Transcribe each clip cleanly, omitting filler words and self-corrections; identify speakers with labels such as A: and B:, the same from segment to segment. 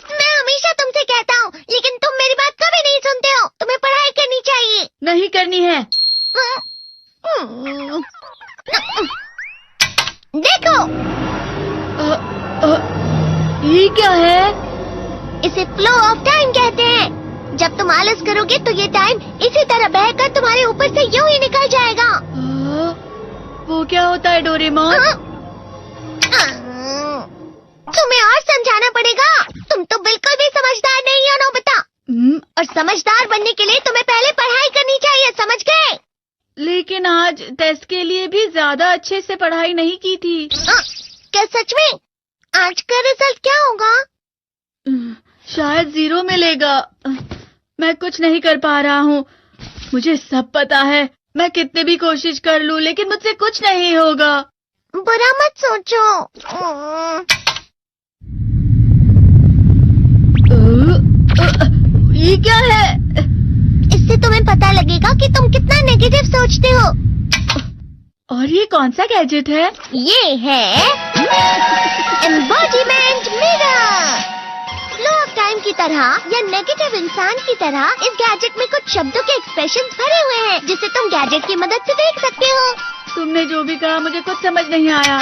A: मैं हमेशा तुमसे कहता हूँ, लेकिन तुम मेरी बात कभी नहीं सुनते हो। तुम्हें पढ़ाई करनी चाहिए।
B: नहीं करनी है।
A: देखो,
B: ये क्या है?
A: इसे फ्लो ऑफ टाइम कहते हैं। जब तुम आलस करोगे तो ये टाइम इसी तरह बहकर तुम्हारे ऊपर से यूं ही निकल जाएगा।
B: वो क्या होता है डोरेमोन?
A: तुम्हें और समझाना पड़ेगा। तुम तो बिल्कुल भी समझदार नहीं हो नोबिता। और समझदार बनने के लिए तुम्हें पहले पढ़ाई करनी चाहिए, समझ गए?
B: लेकिन आज टेस्ट के लिए भी ज्यादा अच्छे से पढ़ाई नहीं की थी।
A: क्या सच में? आज का रिजल्ट क्या होगा?
B: शायद 0 मिलेगा। मैं कुछ नहीं कर पा रहा हूँ। मुझे सब पता है। मैं कितनी भी कोशिश कर लूँ, लेकिन मुझसे कुछ नहीं होगा।
A: बुरा मत सोचो।
B: ये क्या है?
A: इससे तुम्हें पता लगेगा कि तुम कितना नेगेटिव सोचते हो।
B: और ये कौन सा गैजेट है?
A: ये है embodiment mirror. Flow of time की तरह या नेगेटिव इंसान की तरह इस गैजेट में कुछ शब्दों के एक्सप्रेशंस भरे हुए हैं, जिसे तुम गैजेट की मदद से देख सकते हो।
B: तुमने जो भी कहा मुझे कुछ समझ नहीं आया।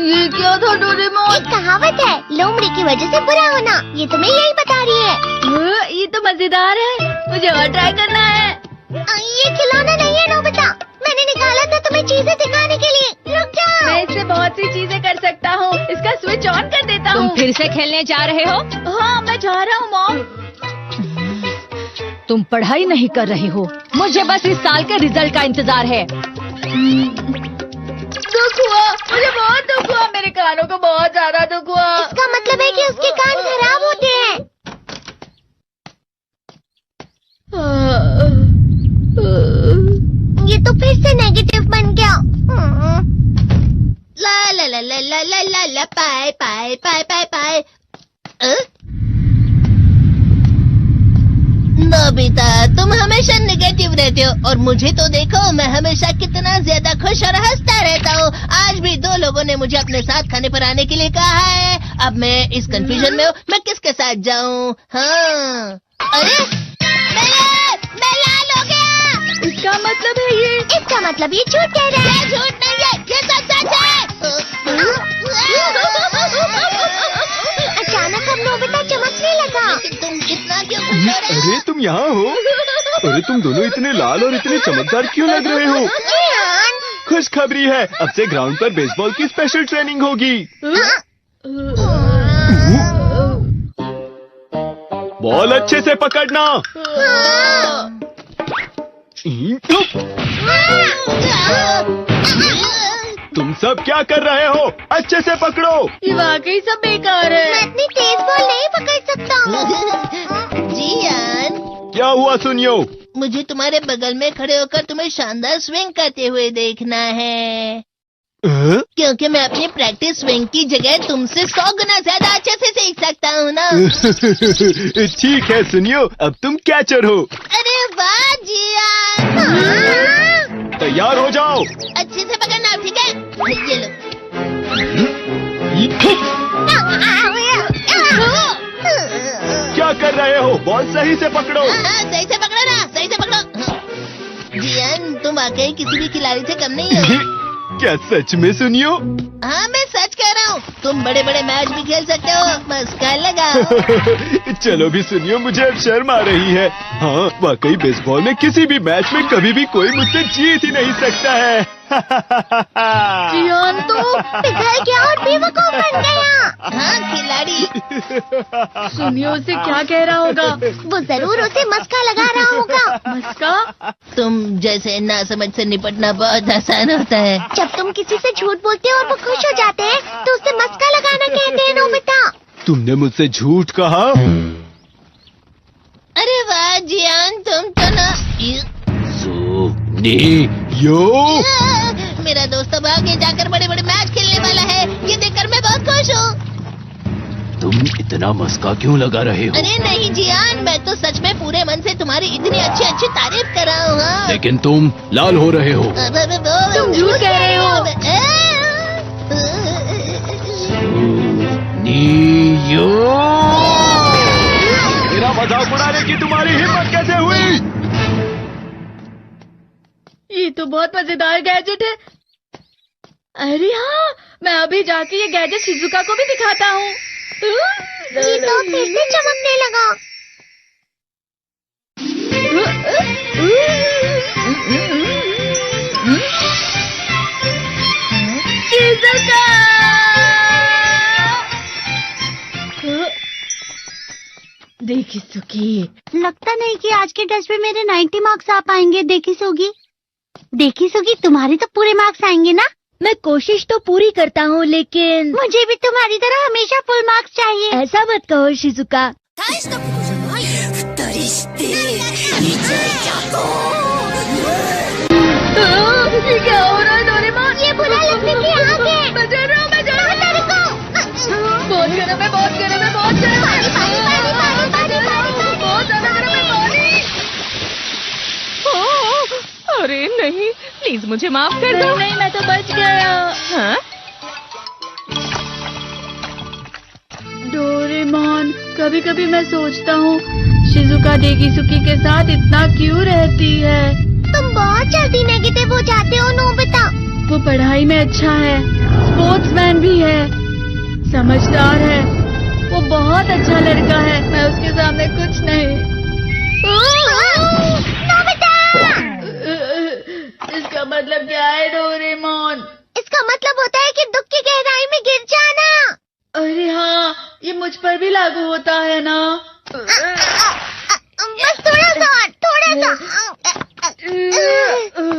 B: ये क्या था डोरेमोन?
A: एक कहावत है, लोमड़ी की वजह से बुरा होना। ये तुम्हें यही बता रही है।
B: ये तो मजेदार है। मुझे और ट्राई करना है।
A: ये खिलौना नहीं है नोबिता। मैंने निकाला था तुम्हें चीजें दिखाने के लिए। रुक जाओ।
B: मैं इससे बहुत सी चीजें कर सकता हूँ। इसका स्विच ऑन कर देता हूँ।
C: तुम फिर से खेलने जा रहे हो?
B: हाँ, मैं जा रहा हूँ मॉम।
C: तुम पढ़ाई नहीं कर रहे हो। मुझे बस इस साल के रिजल्ट का इंतजार है।
B: दुख हुआ, मुझे बहुत दुख हुआ। मेरे कानों को बहुत ज्यादा दुख हुआ।
A: इसका मतलब है कि उसके कान खराब होते हैं। ये तो फिर से नेगेटिव बन गया। ला ला ला ला ला ला ला ला पाए पाए पाए पाए पाए। नोबिता, तुम हमेशा नेगेटिव रहते हो और मुझे तो देखो, मैं हमेशा कितना ज्यादा खुश और हंसता रहता हूँ। आज भी 2 लोगों ने मुझे अपने साथ खाने पर आने के लिए कहा है। अब मैं इस कंफ्यूजन में हूँ, मैं किसके साथ जाऊँ? हाँ, अरे मैं लाल हो गया।
B: इसका मतलब है ये?
A: इसका मतलब ये झूठ कह रहा है। झूठ नहीं है, ये सच है। अचानक हम नोबिता चमकने लगा। तुम इतना क्यों खुश हो रहे हो?
D: अरे तुम यहाँ हो? अरे तुम दोनों इतने लाल और इतने चमकदार क्यों लग रहे हो? खुशखबरी है, अब से ग्राउंड पर बेसबॉल की स्पेशल ट्रेनिंग होगी। बॉल अच्छे से पकड़ना। तुम सब क्या कर रहे हो? अच्छे से पकड़ो।
B: ये वाकई सब बेकार है।
A: मैं इतनी तेज बॉल नहीं पकड़ सकता हूँ। जियान,
D: क्या हुआ सुनियो?
A: मुझे तुम्हारे बगल में खड़े होकर तुम्हें शानदार स्विंग करते हुए देखना है। क्योंकि मैं अपनी प्रैक्टिस स्विंग की जगह तुमसे 100 गुना ज्यादा अच्छे से सीख सकता हूँ ना।
D: ठीक है सुनियो, अब तुम कैचर हो।
A: अरे वाह जियान।
D: तैयार हो जाओ।
A: अच्छे से पकड़ना, ठीक है? ये लो।
D: क्या कर रहे हो? बॉल सही से पकड़ो।
A: सही से पकड़ो ना, सही से पकड़ो। जियान, तुम वाकई किसी भी खिलाड़ी से कम नहीं हो।
D: क्या सच में सुनियो?
A: हाँ, मैं सच कह रहा हूँ। तुम बड़े बड़े मैच भी खेल सकते हो। मस्का लगाओ।
D: चलो भी सुनियो, मुझे अब शर्म आ रही है। हाँ, वाकई बेसबॉल में किसी भी मैच में कभी भी कोई मुझसे जीत ही नहीं सकता है।
B: जियान तो
A: पिघल गया और बेवकूफ बन गया। हाँ, खिलाड़ी।
B: सुनियो उसे क्या कह रहा होगा?
A: वो जरूर उसे मस्का लगा रहा होगा।
B: मस्का?
A: तुम जैसे नासमझ से निपटना बहुत आसान होता है। जब तुम किसी से झूठ बोलते हो और वो खुश हो जाते हैं, तो उसे मस्का लगाना कहते हैं नोबिता।
D: तुमने मुझसे झूठ कहा?
A: अरे वाह जियान, तुम तो ना।
D: यो,
A: मेरा दोस्त अब आगे जाकर बड़े बड़े मैच खेलने वाला है। ये देखकर मैं बहुत खुश हूँ।
D: तुम इतना मस्का क्यों लगा रहे हो?
A: अरे नहीं जियान, मैं तो सच में पूरे मन से तुम्हारी इतनी अच्छी अच्छी तारीफ कर रहा हूँ। हाँ।
D: लेकिन तुम लाल हो रहे हो।
A: तुम
B: झूठ कह रहे हो।
D: नीयो, मेरा मजाक उड़ाने की तुम्हारी हिम्मत कैसे हुई?
B: ये तो बहुत मजेदार गैजेट है। अरे हाँ, मैं अभी जाके ये गैजेट शिजुका को भी दिखाता हूँ।
A: जी तो फिर से चमकने लगा।
B: शिजुका! देखी सुकी,
E: लगता नहीं कि आज के टेस्ट में मेरे 90 मार्क्स आ पाएंगे। देखी सोगी तुम्हारे तो पूरे मार्क्स आएंगे ना?
C: मैं कोशिश तो पूरी करता हूँ, लेकिन
E: मुझे भी तुम्हारी तरह हमेशा फुल मार्क्स चाहिए।
C: ऐसा मत कहो शिजुका।
B: ये क्या हो रहा है डोरेमोन?
E: ये बुरा लगने की आग है।
B: मैं डर रहा हूँ, मैं डर रहा हूँ। बहुत गर्म है, बहुत गर्म है, बहुत गर्म है। बहुत ज्यादा गर्म है पानी।
F: अरे नहीं, प्लीज मुझे माफ कर दो।
B: नहीं, मैं तो बच गया।
F: हाँ?
B: डोरेमोन, कभी कभी मैं सोचता हूँ शिजुका डेगिसुकी के साथ इतना क्यों रहती है।
E: तुम बहुत जल्दी नेगेटिव हो जाते हो नोबिता।
B: वो पढ़ाई में अच्छा है, स्पोर्ट्समैन भी है, समझदार है, वो बहुत अच्छा लड़का है। मैं उसके सामने कुछ नहीं। इसका मतलब क्या है डोरेमोन?
E: इसका मतलब होता है कि दुख की गहराई में गिर जाना।
B: अरे हाँ, ये मुझ पर भी लागू होता है ना।
E: बस थोड़ा सा।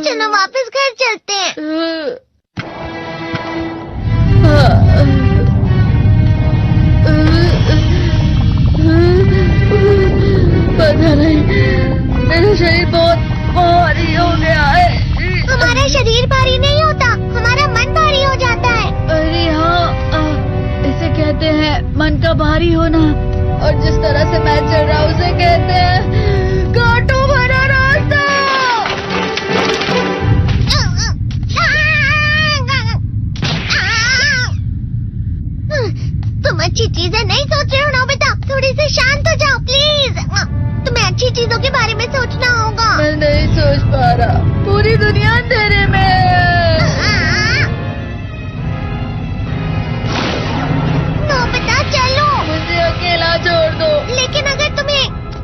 E: चलो वापस घर चलते हैं।
B: पता नहीं, मेरा शरीर बहुत भारी हो गया है।
E: हमारा शरीर भारी नहीं होता, हमारा मन भारी हो जाता है।
B: अरे हाँ, इसे कहते हैं मन का भारी होना। और जिस तरह से मैं चल रहा हूँ उसे कहते हैं कांटों भरा रास्ता।
E: तुम अच्छी चीजें नहीं सोच रहे हो नोबिता। थोड़ी सी शांत हो जाओ प्लीज। तुम्हें अच्छी चीजों के बारे में सोचना होगा।
B: मैं नहीं सोच पा रहा, पूरी दुनिया अंधेरे में है।
E: नोबिता चलो।
B: मुझे अकेला छोड़ दो।
E: लेकिन अगर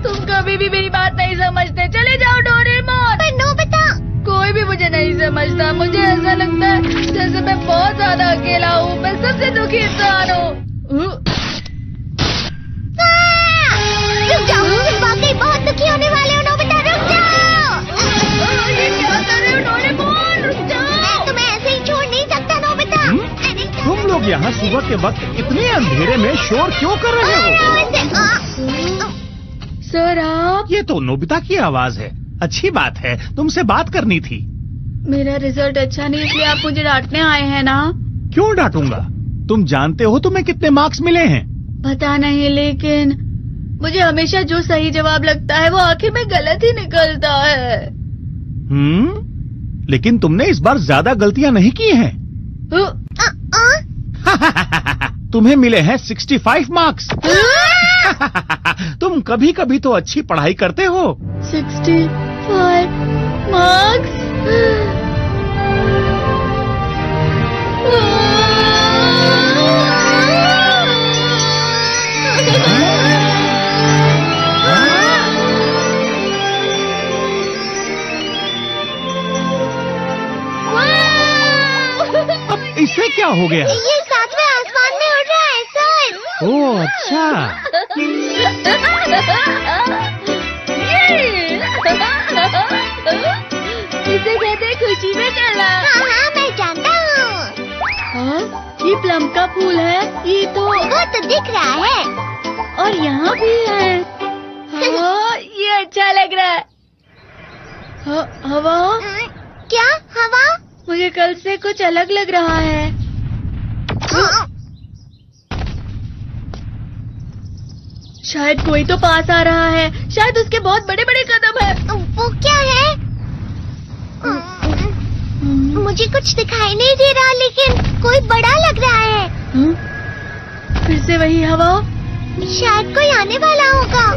B: तुम कभी भी मेरी बात नहीं समझते। चले जाओ डोरेमोन।
E: पर नोबिता।
B: कोई भी मुझे नहीं समझता। मुझे ऐसा लगता है जैसे मैं बहुत ज्यादा अकेला हूँ। मैं सबसे दुखी इंसान हूँ।
E: रुक जाओ, तुम वाकई बहुत दुखी होने वाले हो नोबिता। रुक जाओ।
B: ये क्या कर रहे हो डोरेमोन? रुक जाओ।
E: मैं तुम्हें ऐसे ही छोड़ नहीं सकता नोबिता।
G: तुम लोग यहाँ सुबह के वक्त इतने अंधेरे में शोर क्यों कर रहे हो?
B: सर आप?
G: ये तो नोबिता की आवाज है। अच्छी बात है, तुमसे बात करनी थी।
B: मेरा रिजल्ट अच्छा नहीं, इसलिए आप मुझे डांटने आए हैं ना?
G: क्यों डांटूंगा? तुम जानते हो तुम्हें कितने मार्क्स मिले हैं?
B: पता नहीं, लेकिन मुझे हमेशा जो सही जवाब लगता है वो आखिर में गलत ही निकलता है।
G: लेकिन तुमने इस बार ज्यादा गलतियां नहीं की हैं। तुम्हें मिले हैं 65 मार्क्स। तुम कभी कभी तो अच्छी पढ़ाई करते हो।
B: 65 मार्क्स?
G: अब इससे क्या हो गया?
E: ये सातवें आसमान में उड़ रहा है सर।
G: ओह अच्छा।
B: इसे कहते हैं खुशी में चला।
E: हाँ मैं जानता हूँ।
B: हाँ, ये प्लम का फूल है। ये तो
E: वो तो दिख रहा है।
B: और यहाँ भी है। हाँ, ये अच्छा लग रहा है। हवा?
E: क्या हवा?
B: मुझे कल से कुछ अलग लग रहा है। शायद कोई तो पास आ रहा है। शायद उसके बहुत बड़े बड़े कदम है।
E: वो क्या है? मुझे कुछ दिखाई नहीं दे रहा, लेकिन कोई बड़ा लग रहा है।
B: फिर से वही हवा।
E: शायद कोई आने वाला होगा।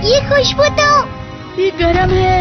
E: ये खुशबू तो
B: ये गरम है।